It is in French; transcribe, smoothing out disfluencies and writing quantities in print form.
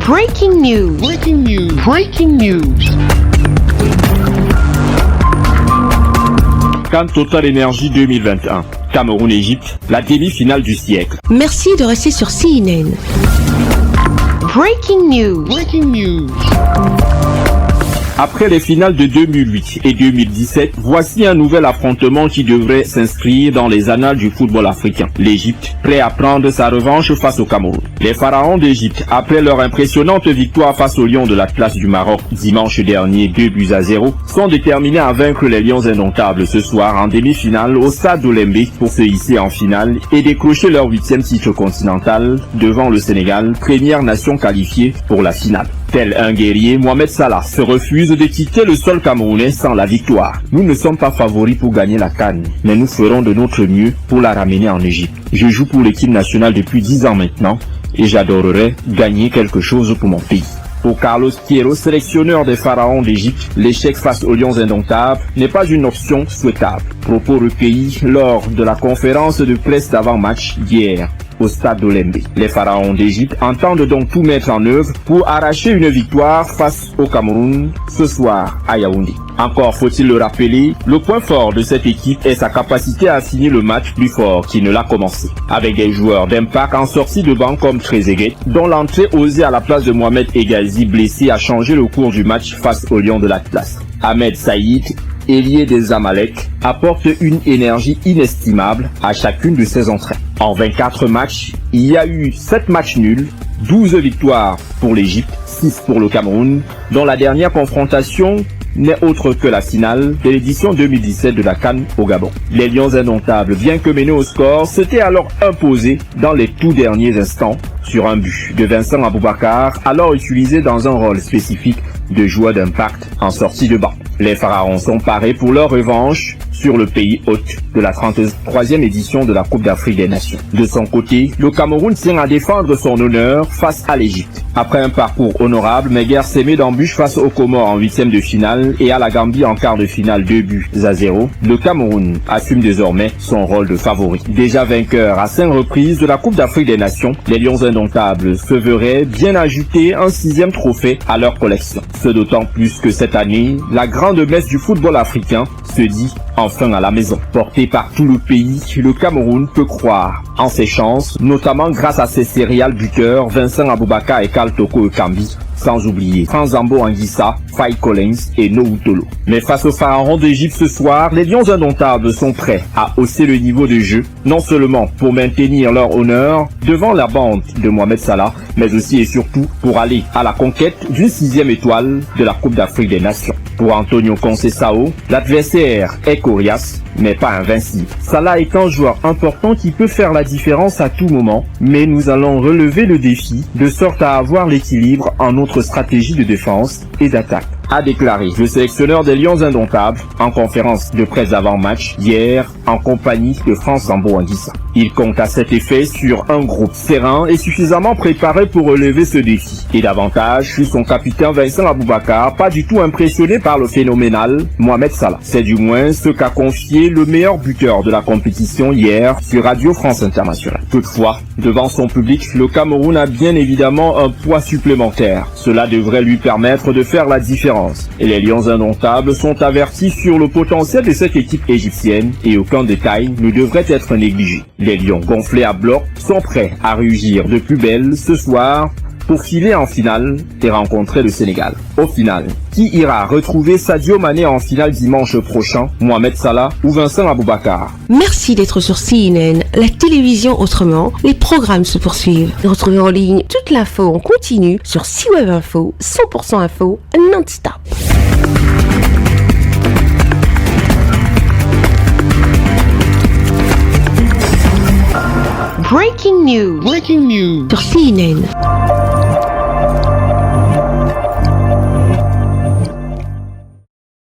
Breaking news. Breaking news. Breaking news. CAN Total Energy 2021. Cameroun-Égypte, la demi-finale du siècle. Merci de rester sur CNN. Breaking news. Breaking news. Après les finales de 2008 et 2017, voici un nouvel affrontement qui devrait s'inscrire dans les annales du football africain. L'Égypte, prêt à prendre sa revanche face au Cameroun. Les pharaons d'Égypte, après leur impressionnante victoire face aux Lions de l'Atlas du Maroc dimanche dernier 2-0, sont déterminés à vaincre les Lions indomptables ce soir en demi-finale au stade d'Olembe pour se hisser en finale et décrocher leur 8e titre continental devant le Sénégal, première nation qualifiée pour la finale. Tel un guerrier, Mohamed Salah se refuse de quitter le sol camerounais sans la victoire. Nous ne sommes pas favoris pour gagner la CAN, mais nous ferons de notre mieux pour la ramener en Égypte. Je joue pour l'équipe nationale depuis 10 ans maintenant et j'adorerais gagner quelque chose pour mon pays. Pour Carlos Queiroz, sélectionneur des pharaons d'Égypte, l'échec face aux Lions indomptables n'est pas une option souhaitable. Propos recueillis lors de la conférence de presse d'avant-match hier au stade d'Olembe. Les pharaons d'Égypte entendent donc tout mettre en œuvre pour arracher une victoire face au Cameroun ce soir à Yaoundé. Encore faut-il le rappeler, le point fort de cette équipe est sa capacité à finir le match plus fort qu'il ne l'a commencé. Avec des joueurs d'impact en sortie de banc comme Trezeguet, dont l'entrée osée à la place de Mohamed Hegazi blessé a changé le cours du match face aux Lions de l'Atlas. Ahmed Saïd, ailier des Amalek, apporte une énergie inestimable à chacune de ses entrées. En 24 matchs, il y a eu 7 matchs nuls, 12 victoires pour l'Égypte, 6 pour le Cameroun, dont la dernière confrontation n'est autre que la finale de l'édition 2017 de la CAN au Gabon. Les Lions indomptables, bien que menés au score, s'étaient alors imposés dans les tout derniers instants sur un but de Vincent Aboubakar, alors utilisé dans un rôle spécifique de joueur d'impact en sortie de banc. Les pharaons sont parés pour leur revanche sur le pays hôte de la 33e édition de la Coupe d'Afrique des Nations. De son côté, le Cameroun tient à défendre son honneur face à l'Égypte. Après un parcours honorable, Meguer s'est mis d'embûche face aux Comores en 8e de finale et à la Gambie en quart de finale 2-0. Le Cameroun assume désormais son rôle de favori. Déjà vainqueur à 5 reprises de la Coupe d'Afrique des Nations, les Lions indomptables se verraient bien ajouter un 6e trophée à leur collection. Ce d'autant plus que cette année, la grande messe du football africain se dit enfin à la maison. Porté par tout le pays, le Cameroun peut croire en ses chances, notamment grâce à ses céréales buteurs Vincent Aboubakar et Karl Toko Ekambi, sans oublier Franzambo Anguissa, Faye Collins et Noutolo. Mais face aux pharaons d'Égypte ce soir, les Lions indomptables sont prêts à hausser le niveau de jeu, non seulement pour maintenir leur honneur devant la bande de Mohamed Salah, mais aussi et surtout pour aller à la conquête d'une 6e étoile de la Coupe d'Afrique des Nations. Pour Antonio Conceição, l'adversaire est coriace, mais pas invincible. Salah est un joueur important qui peut faire la différence à tout moment, mais nous allons relever le défi de sorte à avoir l'équilibre en notre stratégie de défense et d'attaque, a déclaré le sélectionneur des Lions indomptables en conférence de presse avant-match hier en compagnie de Franzambo Anguissa. Il compte à cet effet sur un groupe serein et suffisamment préparé pour relever ce défi. Et davantage sur son capitaine Vincent Aboubakar, pas du tout impressionné par le phénoménal Mohamed Salah. C'est du moins ce qu'a confié le meilleur buteur de la compétition hier sur Radio France Internationale. Toutefois, devant son public, le Cameroun a bien évidemment un poids supplémentaire. Cela devrait lui permettre de faire la différence. Et les Lions indomptables sont avertis sur le potentiel de cette équipe égyptienne et aucun détail ne devrait être négligé. Les Lions gonflés à bloc sont prêts à rugir de plus belle ce soir pour filer en finale et rencontrer le Sénégal. Au final, qui ira retrouver Sadio Mané en finale dimanche prochain, Mohamed Salah ou Vincent Aboubakar? Merci d'être sur CNN, la télévision autrement. Les programmes se poursuivent. Retrouvez en ligne toute l'info en continu sur C-Web Info, 100% info, non-stop. Breaking news. Breaking news. Sur CNN.